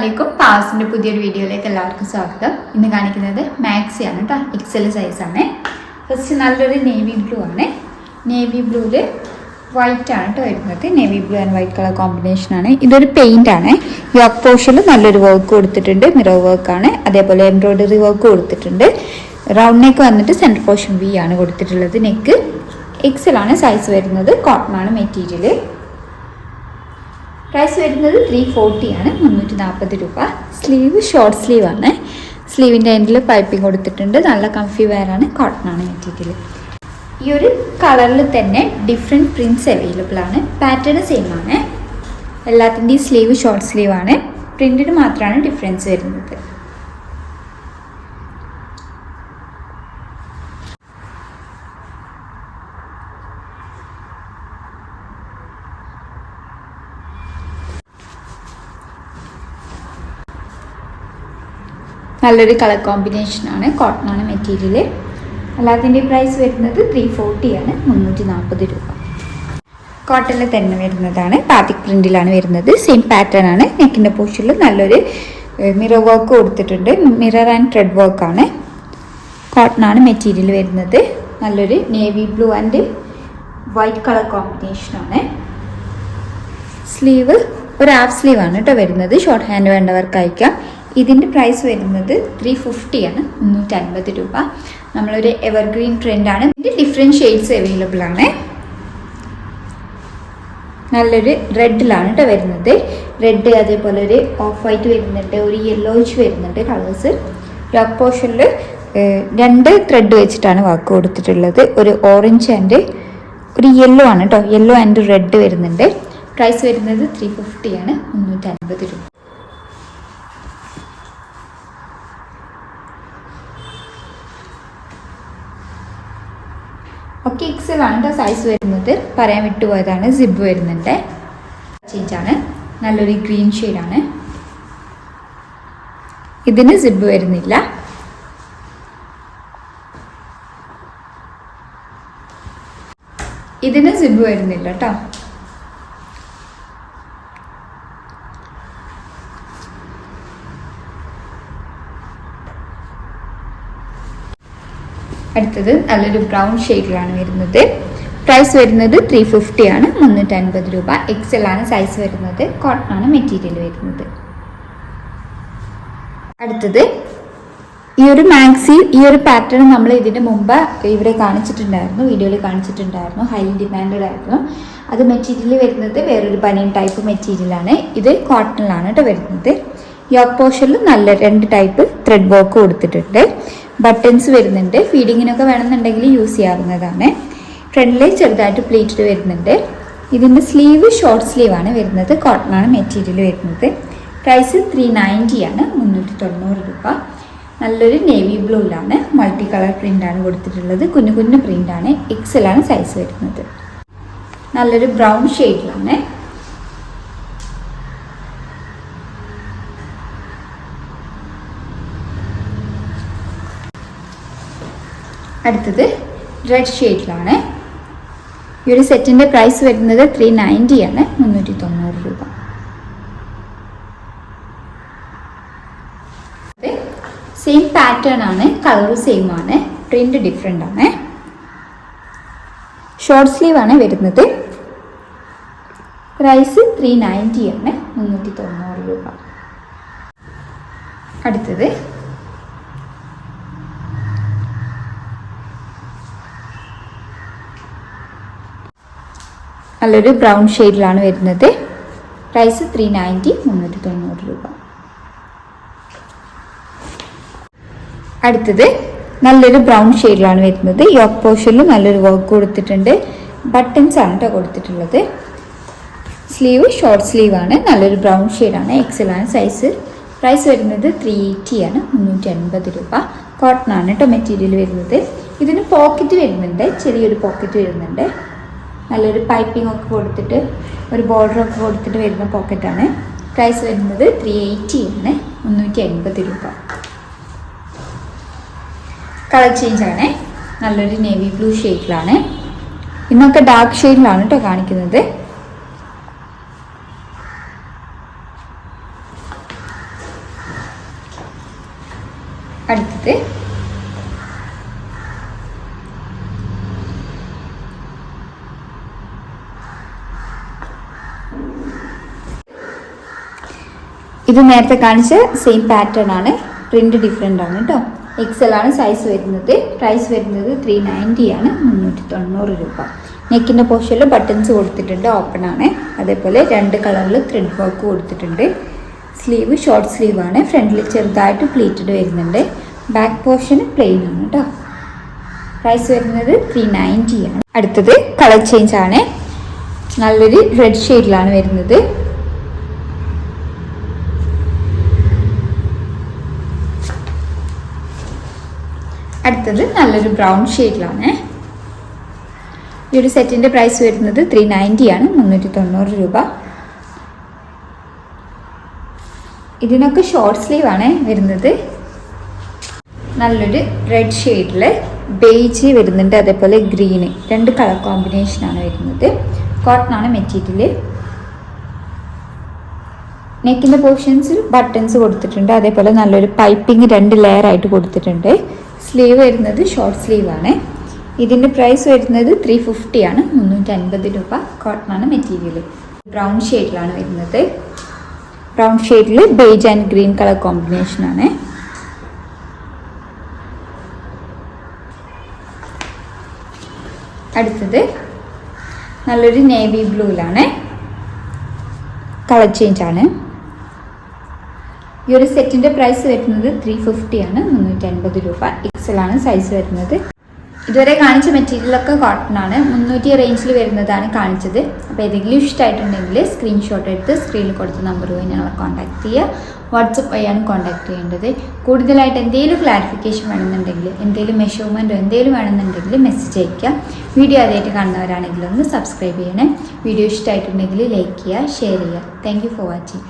അസ്സലാമലൈക്കും. പാസിൻ്റെ പുതിയൊരു വീഡിയോയിലേക്ക് എല്ലാവർക്കും സ്വാഗതം. ഇന്ന് കാണിക്കുന്നത് മാക്സി ആണ് കേട്ടോ, എക്സൽ സൈസാണ്. ഫസ്റ്റ് നല്ലൊരു നേവി ബ്ലൂ ആണ്. നേവി ബ്ലൂവിൽ വൈറ്റ് ആണ് കേട്ടോ വരുന്നത്. Navy blue and white colour കോമ്പിനേഷനാണ്. ഇതൊരു പെയിൻ്റ് ആണ്. യോക്ക് പോർഷനിൽ നല്ലൊരു വർക്ക് കൊടുത്തിട്ടുണ്ട്, മിറർ വർക്കാണ്. അതേപോലെ എംബ്രോയ്ഡറി വർക്ക് കൊടുത്തിട്ടുണ്ട്. റൗണ്ട് നെക്ക് വന്നിട്ട് സെൻറ്റർ പോർഷൻ വി ആണ് കൊടുത്തിട്ടുള്ളത്. നെക്ക് എക്സൽ ആണ് സൈസ് വരുന്നത്. കോട്ടൺ ആണ് മെറ്റീരിയൽ. പ്രൈസ് വരുന്നത് 340 ആണ്, 340 രൂപ. സ്ലീവ് ഷോർട്ട് സ്ലീവ് ആണ്. സ്ലീവിൻ്റെ എൻഡിൽ പൈപ്പിംഗ് കൊടുത്തിട്ടുണ്ട്. നല്ല കംഫി വെയർ ആണ്. കോട്ടൺ ആണ് മെറ്റീരിയൽ. ഈ ഒരു കളറിൽ തന്നെ ഡിഫറെൻറ്റ് പ്രിൻറ്റ്സ് അവൈലബിൾ ആണ്. പാറ്റേൺ സെയിം ആണ്. എല്ലാത്തിൻ്റെയും സ്ലീവ് ഷോർട്ട് സ്ലീവ് ആണ്. പ്രിൻറ്റിന് മാത്രമാണ് ഡിഫറൻസ് വരുന്നത്. നല്ലൊരു കളർ കോമ്പിനേഷനാണ്. കോട്ടൺ ആണ് മെറ്റീരിയൽ. എല്ലാത്തിൻ്റെയും പ്രൈസ് വരുന്നത് 340 ആണ്, 340 രൂപ. കോട്ടണിൽ തന്നെ വരുന്നതാണ്. ബാത്തിക് പ്രിൻറ്റിലാണ് വരുന്നത്. സെയിം പാറ്റേൺ ആണ്. നെക്കിൻ്റെ പോർഷനിൽ നല്ലൊരു മിറർ വർക്ക് കൊടുത്തിട്ടുണ്ട്. മിറർ ആൻഡ് ത്രെഡ് വർക്കാണ്. കോട്ടൺ ആണ് മെറ്റീരിയൽ വരുന്നത്. നല്ലൊരു navy blue and white colour കോമ്പിനേഷനാണ്. സ്ലീവ് ഒരു ഹാഫ് സ്ലീവ് ആണ് കേട്ടോ വരുന്നത്. ഷോർട്ട് ഹാൻഡ് വേണ്ടവർക്ക് അയക്കാം. ഇതിൻ്റെ പ്രൈസ് വരുന്നത് 350 ആണ്, 350 രൂപ. നമ്മളൊരു എവർഗ്രീൻ ട്രെൻഡാണ്. ഇതിൻ്റെ ഡിഫറെൻറ്റ് ഷെയ്ഡ്സ് അവൈലബിൾ ആണ്. നല്ലൊരു റെഡിലാണ് കേട്ടോ വരുന്നത്. റെഡ്, അതേപോലെ ഒരു ഓഫ് വൈറ്റ് വരുന്നുണ്ട്, ഒരു യെല്ലോയിഷ് വരുന്നുണ്ട് കളേഴ്സ്. യോക്ക് പോർഷനിൽ 2 ത്രെഡ് വെച്ചിട്ടാണ് വർക്ക് കൊടുത്തിട്ടുള്ളത്. ഒരു ഓറഞ്ച് ആൻഡ് ഒരു യെല്ലോ ആണ് കേട്ടോ. യെല്ലോ ആൻഡ് റെഡ് വരുന്നുണ്ട്. പ്രൈസ് വരുന്നത് 350 ആണ്, 350 രൂപ. ഒക്കെ എക്സൽ ആണ് കേട്ടോ സൈസ് വരുന്നത്. പറയാൻ വിട്ടുപോയതാണ്. സിബ് വരുന്നുണ്ട്. ചേഞ്ചാണ്. നല്ലൊരു ഗ്രീൻ ഷെയ്ഡാണ്. ഇതിന് സിബ് വരുന്നില്ല. ഇതിന് സിബ് വരുന്നില്ല കേട്ടോ. അടുത്തത് നല്ലൊരു ബ്രൗൺ ഷെയ്ഡിലാണ് വരുന്നത്. പ്രൈസ് വരുന്നത് 350 ആണ്, 350 രൂപ. എക്സൽ ആണ് സൈസ് വരുന്നത്. കോട്ടൺ ആണ് മെറ്റീരിയൽ വരുന്നത്. അടുത്തത് ഈ ഒരു മാക്സി, ഈ ഒരു പാറ്റേൺ നമ്മൾ ഇതിന് മുമ്പ് ഇവിടെ കാണിച്ചിട്ടുണ്ടായിരുന്നു, വീഡിയോയിൽ കാണിച്ചിട്ടുണ്ടായിരുന്നു. ഹൈലി ഡിമാൻഡഡ് ആയിരുന്നു. അത് മെറ്റീരിയൽ വരുന്നത് വേറൊരു ബനിയൻ ടൈപ്പ് മെറ്റീരിയലാണ്. ഇത് കോട്ടണിലാണ് കേട്ടോ വരുന്നത്. യോക്ക് പോർഷനിൽ നല്ല 2 ടൈപ്പ് ത്രെഡ് വർക്ക് കൊടുത്തിട്ടുണ്ട്. ബട്ടൺസ് വരുന്നുണ്ട്. ഫീഡിങ്ങിനൊക്കെ വേണമെന്നുണ്ടെങ്കിൽ യൂസ് ചെയ്യാവുന്നതാണ്. ഫ്രണ്ടിൽ ചെറുതായിട്ട് പ്ലീറ്റഡ് വരുന്നുണ്ട്. ഇതിൻ്റെ സ്ലീവ് ഷോർട്ട് സ്ലീവ് ആണ് വരുന്നത്. കോട്ടൺ ആണ് മെറ്റീരിയൽ വരുന്നത്. പ്രൈസ് 390 ആണ്, 390 രൂപ. നല്ലൊരു നേവി ബ്ലൂയിലാണ്. മൾട്ടി കളർ പ്രിൻ്റാണ് കൊടുത്തിട്ടുള്ളത്. കുഞ്ഞു കുഞ്ഞു പ്രിൻ്റാണ്. എക്സൽ ആണ് സൈസ് വരുന്നത്. നല്ലൊരു ബ്രൗൺ ഷെയ്ഡിലാണ്. അടുത്തത് റെഡ് ഷെയ്ഡിലാണ്. ഈ ഒരു സെറ്റിൻ്റെ പ്രൈസ് വരുന്നത് 390 ആണ്, 390 രൂപ. സെയിം പാറ്റേൺ ആണ്. കളർ സെയിം ആണ്. പ്രിന്റ് ഡിഫറെൻ്റ് ആണ്. ഷോർട്ട് സ്ലീവ് ആണ് വരുന്നത്. പ്രൈസ് 390 ആണ്, 390 രൂപ. അടുത്തത് നല്ലൊരു ബ്രൗൺ ഷെയ്ഡിലാണ് വരുന്നത്. പ്രൈസ് 390, 390 രൂപ. അടുത്തത് നല്ലൊരു ബ്രൗൺ ഷെയ്ഡിലാണ് വരുന്നത്. യോക്ക് പോർഷനിൽ നല്ലൊരു വർക്ക് കൊടുത്തിട്ടുണ്ട്. ബട്ടൺസ് ആണ് കേട്ടോ കൊടുത്തിട്ടുള്ളത്. സ്ലീവ് ഷോർട്ട് സ്ലീവ് ആണ്. നല്ലൊരു ബ്രൗൺ ഷെയ്ഡാണ്. എക്സൽ ആണ് സൈസ്. പ്രൈസ് വരുന്നത് 380 ആണ്, 380 രൂപ. കോട്ടൺ ആണ് കേട്ടോ മെറ്റീരിയൽ വരുന്നത്. ഇതിന് പോക്കറ്റ് വരുന്നുണ്ട്. ചെറിയൊരു പോക്കറ്റ് വരുന്നുണ്ട്. നല്ലൊരു പൈപ്പിംഗ് ഒക്കെ കൊടുത്തിട്ട് ഒരു ബോർഡറൊക്കെ കൊടുത്തിട്ട് വരുന്ന പോക്കറ്റാണ്. പ്രൈസ് വരുന്നത് 380 ആണ്, 380 രൂപ. കളർ ചേഞ്ച് ആണ്. നല്ലൊരു നേവി ബ്ലൂ ഷെയ്ഡിലാണ്. ഇന്നൊക്കെ ഡാർക്ക് ഷെയ്ഡിലാണ് കേട്ടോ കാണിക്കുന്നത്. അടുത്തത് ഇത് നേരത്തെ കാണിച്ച സെയിം പാറ്റേൺ ആണ്, പ്രിന്റ് ഡിഫറെൻ്റ് ആണ് കേട്ടോ. XL ആണ് സൈസ് വരുന്നത്. പ്രൈസ് വരുന്നത് 390 ആണ്, 390 രൂപ. നെക്കിൻ്റെ പോർഷനിൽ ബട്ടൺസ് കൊടുത്തിട്ടുണ്ട്, ഓപ്പൺ ആണ്. അതേപോലെ 2 കളറിൽ ത്രെഡ് വർക്ക് കൊടുത്തിട്ടുണ്ട്. സ്ലീവ് ഷോർട്ട് സ്ലീവ് ആണ്, ഫ്രണ്ടിൽ ചെറുതായിട്ട് പ്ലീറ്റഡ് വരുന്നുണ്ട്. ബാക്ക് പോർഷൻ പ്ലെയിൻ ആണ് കേട്ടോ. പ്രൈസ് വരുന്നത് 390 ആണ്. അടുത്തത് കളർ ചേഞ്ച് ആണ്, നല്ലൊരു റെഡ് ഷെയ്ഡിലാണ് വരുന്നത്. അടുത്തത് നല്ലൊരു ബ്രൗൺ ഷെയ്ഡിലാണ്. ഈ ഒരു സെറ്റിൻ്റെ പ്രൈസ് വരുന്നത് 390 ആണ്, 390 രൂപ. ഇതിനൊക്കെ ഷോർട്ട് സ്ലീവ് ആണ് വരുന്നത്. നല്ലൊരു റെഡ് ഷെയ്ഡിൽ ബേജ് വരുന്നുണ്ട്, അതേപോലെ ഗ്രീന്, 2 കളർ കോമ്പിനേഷനാണ് വരുന്നത്. കോട്ടൺ ആണ് മെറ്റീരിയൽ. നെക്കിൻ്റെ പോർഷൻസിൽ ബട്ടൺസ് കൊടുത്തിട്ടുണ്ട്, അതേപോലെ നല്ലൊരു പൈപ്പിംഗ് 2 ലെയർ ആയിട്ട് കൊടുത്തിട്ടുണ്ട്. സ്ലീവ് വരുന്നത് ഷോർട്ട് സ്ലീവ് ആണ്. ഇതിൻ്റെ പ്രൈസ് വരുന്നത് 350 ആണ്, 350 രൂപ. കോട്ടൺ ആണ് മെറ്റീരിയൽ. ബ്രൗൺ ഷെയ്ഡിലാണ് വരുന്നത്. ബ്രൗൺ ഷെയ്ഡിൽ ബേജ് ആൻഡ് ഗ്രീൻ കളർ കോമ്പിനേഷനാണ്. അടുത്തത് നല്ലൊരു നേവി ബ്ലൂയിലാണ്, കളർ ചേഞ്ച് ആണ്. ഈ ഒരു സെറ്റിൻ്റെ പ്രൈസ് വരുന്നത് 350 ആണ്, 350 രൂപ. XL ആണ് സൈസ് വരുന്നത്. ഇതുവരെ കാണിച്ച മെറ്റീരിയലൊക്കെ കോട്ടൺ ആണ്. 300 റേഞ്ചിൽ വരുന്നതാണ് കാണിച്ചത്. അപ്പോൾ ഏതെങ്കിലും ഇഷ്ടമായിട്ടുണ്ടെങ്കിൽ സ്ക്രീൻഷോട്ട് എടുത്ത് സ്ക്രീനിൽ കൊടുത്ത നമ്പർ വഴി ഞങ്ങളെ കോൺടാക്ട് ചെയ്യുക. വാട്സപ്പ് വഴിയാണ് കോൺടാക്ട് ചെയ്യേണ്ടത്. കൂടുതലായിട്ട് എന്തെങ്കിലും ക്ലാരിഫിക്കേഷൻ വേണമെന്നുണ്ടെങ്കിൽ, എന്തെങ്കിലും മെഷർമെൻറ്റോ എന്തെങ്കിലും വേണമെന്നുണ്ടെങ്കിൽ മെസ്സേജ് അയയ്ക്കുക. വീഡിയോ ആദ്യമായിട്ട് കാണുന്നവരാണെങ്കിൽ ഒന്ന് സബ്സ്ക്രൈബ് ചെയ്യണേ. വീഡിയോ ഇഷ്ടമായിട്ടുണ്ടെങ്കിൽ ലൈക്ക് ചെയ്യുക, ഷെയർ ചെയ്യുക. Thank you for watching.